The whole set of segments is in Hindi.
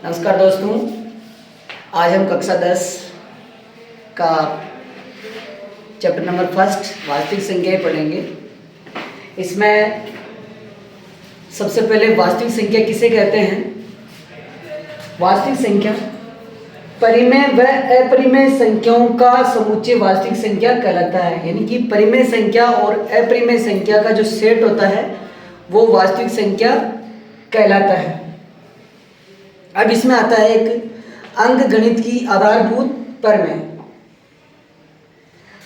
नमस्कार दोस्तों, आज हम कक्षा 10 का चैप्टर नंबर फर्स्ट वास्तविक संख्याएं पढ़ेंगे। इसमें सबसे पहले वास्तविक संख्या किसे कहते हैं? वास्तविक संख्या परिमेय व अपरिमेय संख्याओं का समुच्चय वास्तविक संख्या कहलाता है। यानी कि परिमेय संख्या और अपरिमेय संख्या का जो सेट होता है वो वास्तविक संख्या कहलाता है। अब इसमें आता है एक अंकगणित की आधारभूत प्रमेय।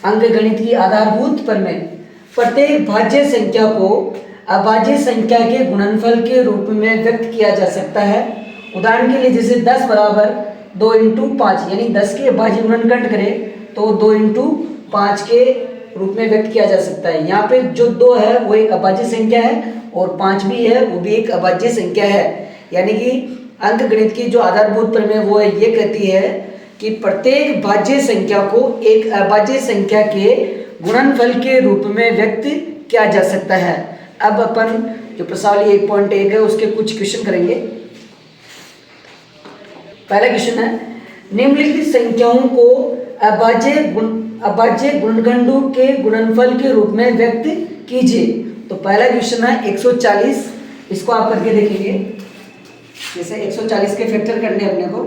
अंकगणित की आधारभूत प्रमेय प्रत्येक भाज्य संख्या को अभाज्य संख्या के गुणनफल के रूप में व्यक्त किया जा सकता है। उदाहरण के लिए जैसे 10 बराबर 2 इंटू 5, यानी 10 के अभाज्य गुणनखंड करें तो 2 इंटू 5 के रूप में व्यक्त किया जा सकता है। यहाँ पे जो 2 है वो एक अभाज्य संख्या है और 5 भी है, वो भी एक अभाज्य संख्या है। यानी कि अंकगणित की जो आधारभूत प्रमेय वो ये कहती है कि प्रत्येक भाज्य संख्या को एक अभाज्य संख्या के गुणनफल के रूप में व्यक्त किया जा सकता है। अब अपन जो प्रश्नावली 1.1 है उसके कुछ क्वेश्चन करेंगे। पहला क्वेश्चन है, निम्नलिखित संख्याओं को अभाज्य गुणनखंडों के गुणनफल के रूप में व्यक्त कीजिए। तो पहला क्वेश्चन है 140, इसको आप करके देखेंगे। जैसे 140 के फैक्टर करने अपने को,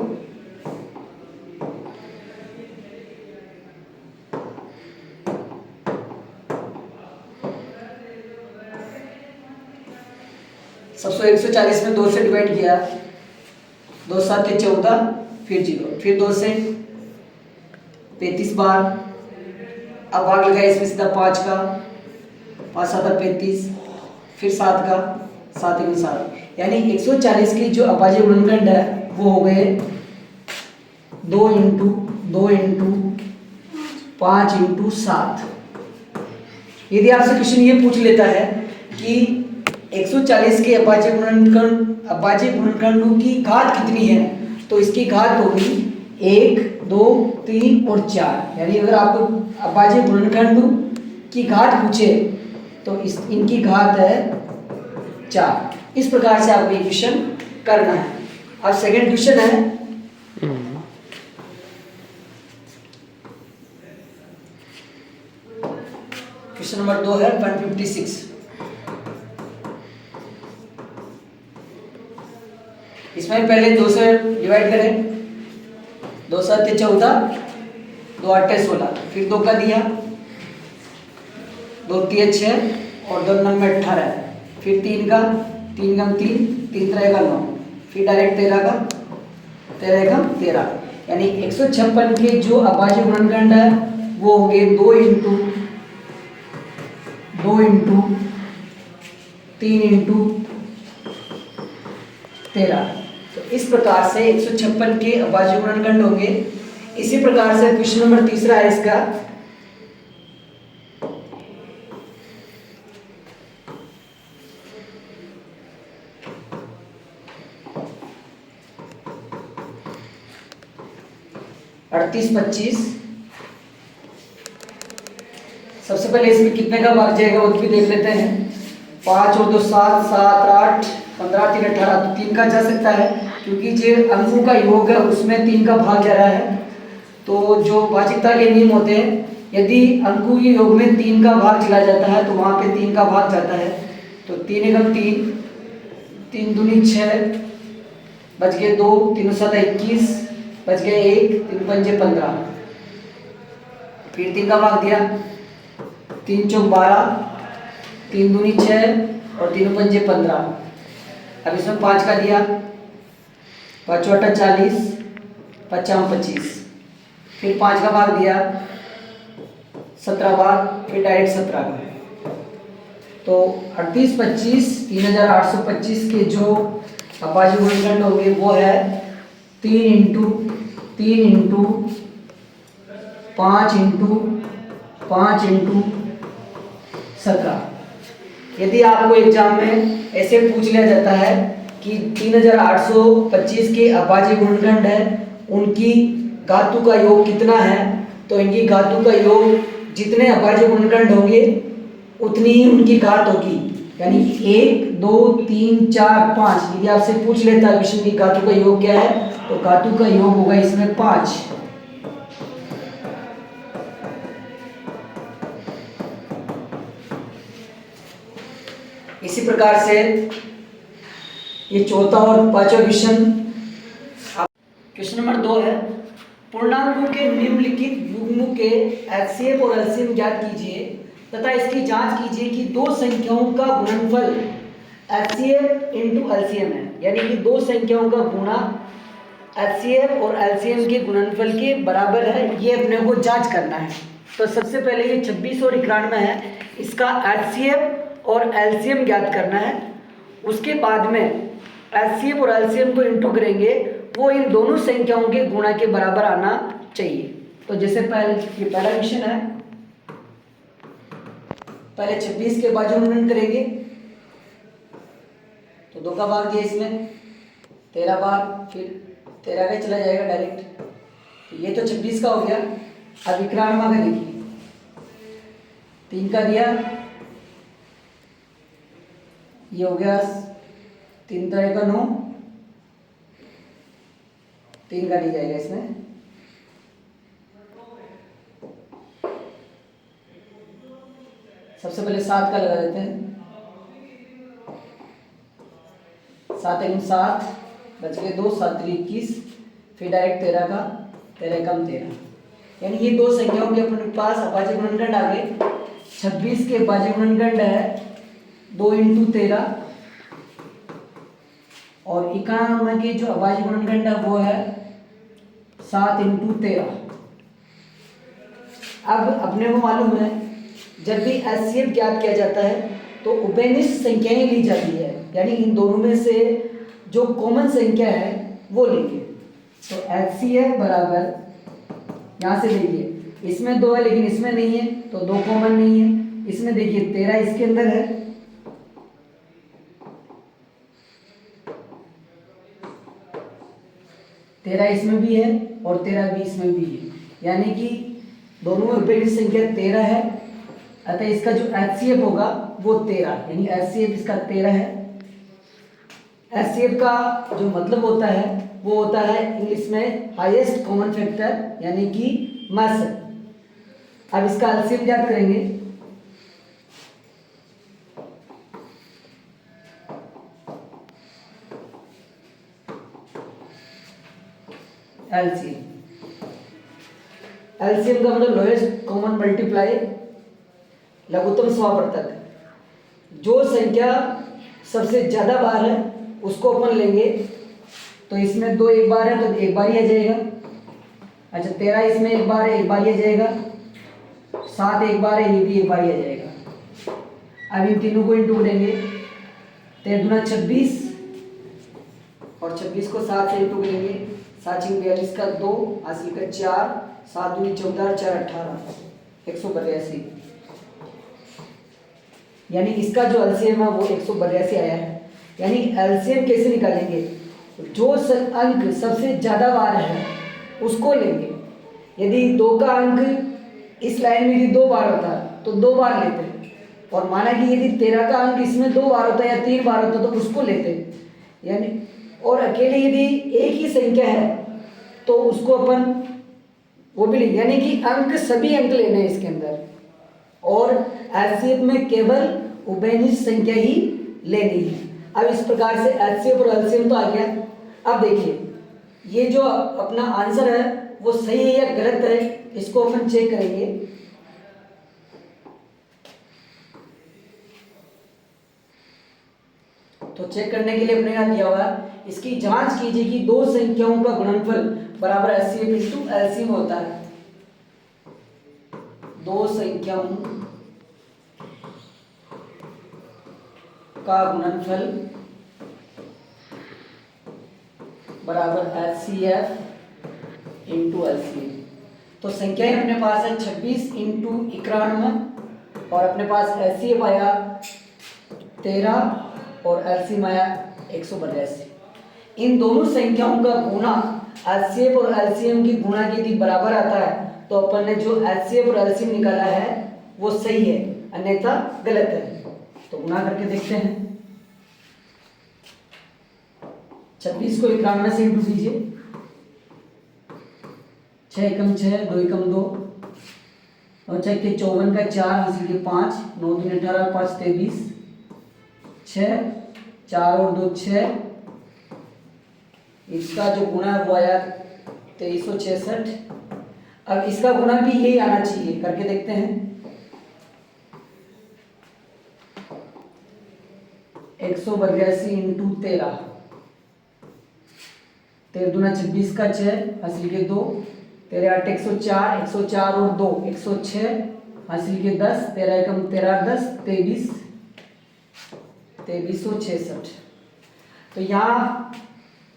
सबसे 140 में 2 से डिवाइड किया, 2 7 14, फिर 0, फिर 2 से 35 बार। अब भाग लगाया इसमें सीधा 5 का, 5 7 35, फिर 7 का, 7 1 7। यानी 140 की जो अभाज्य गुणनखंड है वो हो गए 2 इंटू 2 इंटू 5 इंटू 7। यदि आपसे क्वेश्चन ये पूछ लेता है कि 140 के अभाज्य गुणनखंडों की घात कितनी है, तो इसकी घात होगी 1 2 3 और 4। यानी अगर आपको अभाज्य गुणनखंडों की घात पूछे तो इनकी घात है 4। इस प्रकार से आपको क्वेश्चन करना है। अब सेकंड क्वेश्चन है, क्वेश्चन नंबर 2 है 156। इसमें पहले 2 से डिवाइड करें, 2 7 14, 2 8 16, फिर 2 का दिया, 2 3 6 और 2 9 18, फिर 3 का, 3 गम 3, 3 3 9, फिर डायरेक्ट 13 का, 13 गम 13। यानी 156 के जो अभाज्य गुणनखंड है वो हो गए 2 इंटू 3 इंटू 13। तो इस प्रकार से 156 के अभाज्य गुणनखंड होंगे। इसी प्रकार से क्वेश्चन नंबर तीसरा है इसका, अड़तीस 25। सबसे पहले इसमें कितने का भाग जाएगा वो भी देख लेते हैं। 5 और 2 7, 7 8, 15 3 18, तो 3 का जा सकता है क्योंकि जो अंकों का योग है उसमें 3 का भाग जा रहा है। तो जो भाज्यता के नियम होते हैं, यदि अंकों के योग में 3 का भाग चला जाता है तो वहाँ पे 3 का भाग जाता है। तो 3 एकम 3, 3 दूनी 6, बच गए 2, 3 7 21, बच गए 1, 3 5 15, फिर 3 का भाग दिया, 3 चौक 12, 3 दूनी 6 और 3 5 15। अब इसमें 5 का दिया, 5 8 40, 5 25, फिर 5 का भाग दिया, 17 बार, फिर डायरेक्ट 17 का। तो 38 25 3825 के जो अभाज्य गुणनखंड होंगे वो है 3 इंटू 5 इंटू 5 इंटू 17। यदि आपको एग्जाम में ऐसे पूछ लिया जाता है कि 3825 के अभाज्य गुणनखंड है, उनकी घातों का योग कितना है, तो इनकी घातों का योग जितने अभाज्य गुणनखंड होंगे उतनी ही उनकी घात होगी। यानी 1 2 3 4 5। यदि आपसे पूछ लेता है क्वेश्चन की धातु का योग क्या है, तो धातु का योग होगा इसमें 5। इसी प्रकार से ये चौथा और पांचवा क्वेश्चन। क्वेश्चन नंबर 2 है, पूर्णांकों के निम्नलिखित युग्मों के एचसीएफ और एलसीएम ज्ञात कीजिए तथा इसकी जांच कीजिए कि दो संख्याओं का गुणनफल एचसीएफ इंटू एलसीएम है। यानी कि दो संख्याओं का गुणा एचसीएफ और एलसीएम के गुणनफल के बराबर है, ये अपने को जांच करना है। तो सबसे पहले ये 26 और 91 है, इसका एचसीएफ और एलसीएम ज्ञात करना है। उसके बाद में एचसीएफ और एलसीएम को इंटू करेंगे, वो इन दोनों संख्याओं के गुणा के बराबर आना चाहिए। तो जैसे पहले ये पहला क्वेश्चन है, पहले 26 के बाजू गुणन करेंगे तो 2 का भाग दिया, इसमें 13 बार, फिर 13 का चला जाएगा डायरेक्ट। तो ये तो 26 का हो गया। अब 91 का देखिए, 3 का दिया, ये हो गया 3 3 का 9, 3 का नहीं जाएगा इसमें। सबसे पहले 7 का लगा देते हैं, 7 1 7 बच गए 2, 7 3 21, फिर डायरेक्ट 13 का, 13 कम 13। यानी ये दो संख्याओं के अपने पास अभाज्य गुणनखंड आ गए। 26 के अभाज्य गुणनखंड है 2 × 13 और 91 के जो अभाज्य गुणनखंड है वो है 7 × 13। अब अपने को मालूम है जब भी एचसीएफ ज्ञात किया जाता है तो उभयनिष्ठ संख्याएं ली जाती है, यानी इन दोनों में से जो कॉमन संख्या है वो लेंगे। तो एचसीएफ बराबर, यहाँ से देखिए इसमें 2 है लेकिन इसमें नहीं है, तो 2 कॉमन नहीं है। इसमें देखिए 13 इसके अंदर है, 13 इसमें भी है और 13 भी इसमें भी है, यानी कि दोनों में उभयनिष्ठ संख्या 13 है। अतः इसका जो एचसीएफ होगा वो 13, यानी एचसीएफ इसका 13 है। एचसीएफ का जो मतलब होता है वो होता है इंग्लिश में हाईएस्ट कॉमन फैक्टर, यानी कि मस। अब इसका एलसीएम ज्ञात करेंगे। एलसीएम एलसीएम का मतलब लोएस्ट कॉमन मल्टीप्लाई, लघुत्तम समापवर्तक। जो संख्या सबसे ज्यादा बार है उसको अपन लेंगे। तो इसमें 2 एक बार है तो एक बार ही आ जाएगा। अच्छा 13 इसमें एक बार है, एक बार ही आ जाएगा। 7 एक बार है, ये भी एक बार ही आ जाएगा। अब इन तीनों को इंटू करेंगे, 13 दूना 26 और 26 को 7 से इंटू करेंगे, 7 × 42 का 2, हासिल का 4, 7 दूनी 14, 4 18, 182। यानी इसका जो एलसीएम है वो 182 आया है। यानी एलसीएम कैसे निकालेंगे, जो अंक सबसे ज्यादा बार है उसको लेंगे। यदि 2 का अंक इस लाइन में यदि 2 बार होता तो 2 बार लेते, और माना कि यदि 13 का अंक इसमें 2 बार होता या 3 बार होता तो उसको लेते। यानी और अकेले यदि एक ही संख्या है तो उसको अपन वो भी लेंगे, यानी कि अंक सभी अंक लेने हैं इसके अंदर, और एचसीएफ में केवल उभयनिष्ठ संख्या ही लेनी है। अब इस प्रकार से एचसीएफ और एलसीएम तो आ गया। अब देखिए ये जो अपना आंसर है वो सही है या गलत है, इसको अपन चेक करेंगे। तो चेक करने के लिए अपने यहाँ दिया हुआ है, इसकी जांच कीजिए कि दो संख्याओं का गुणनफल बराबर एचसीएफ इंटू एलसीएम होता है। दो संख्याओं का गुणनफल बराबर एचसीएफ इंटू एलसीएम। तो संख्याएं अपने पास है 26 × 91 और अपने पास एचसीएफ आया 13 और एलसीएम आया 182। इन दोनों संख्याओं का गुणा एचसीएफ और एलसीएम की गुणा की यदि बराबर आता है तो अपन ने जो एचसीएफ और एलसीएम निकाला है वो सही है, अन्यथा गलत है। तो गुणा करके देखते हैं। 26 को 91 से इंटू कीजिए। 6 एकम 6, 2 एकम 2, और 6 के 54 का 4, हासिल के 5, 9 दूनी 18, 5 23, 6, 4 और 2 6। इसका जो गुणा है वो आया 2366। अब इसका गुणा भी यही आना चाहिए, करके देखते हैं। 182 इंटू 13, 13 दूना 26 का 6, हासिल के 2, 13 8 104, 104 और 2 106, हासिल के 10, 13 एकम 13 10 23, 2366। तो यहाँ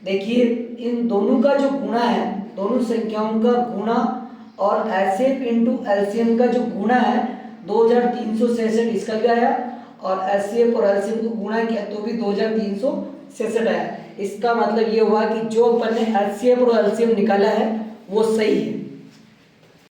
देखिए इन दोनों का जो गुणा है, दोनों संख्याओं का गुणा और एलसीएम इंटू एलसीएम का जो गुणा है 2366 इसका भी आया, और एलसीएम और एलसीएम को गुणा किया तो भी 2366 आया। इसका मतलब ये हुआ कि जो अपन ने एलसीएम और एलसीएम निकाला है वो सही है।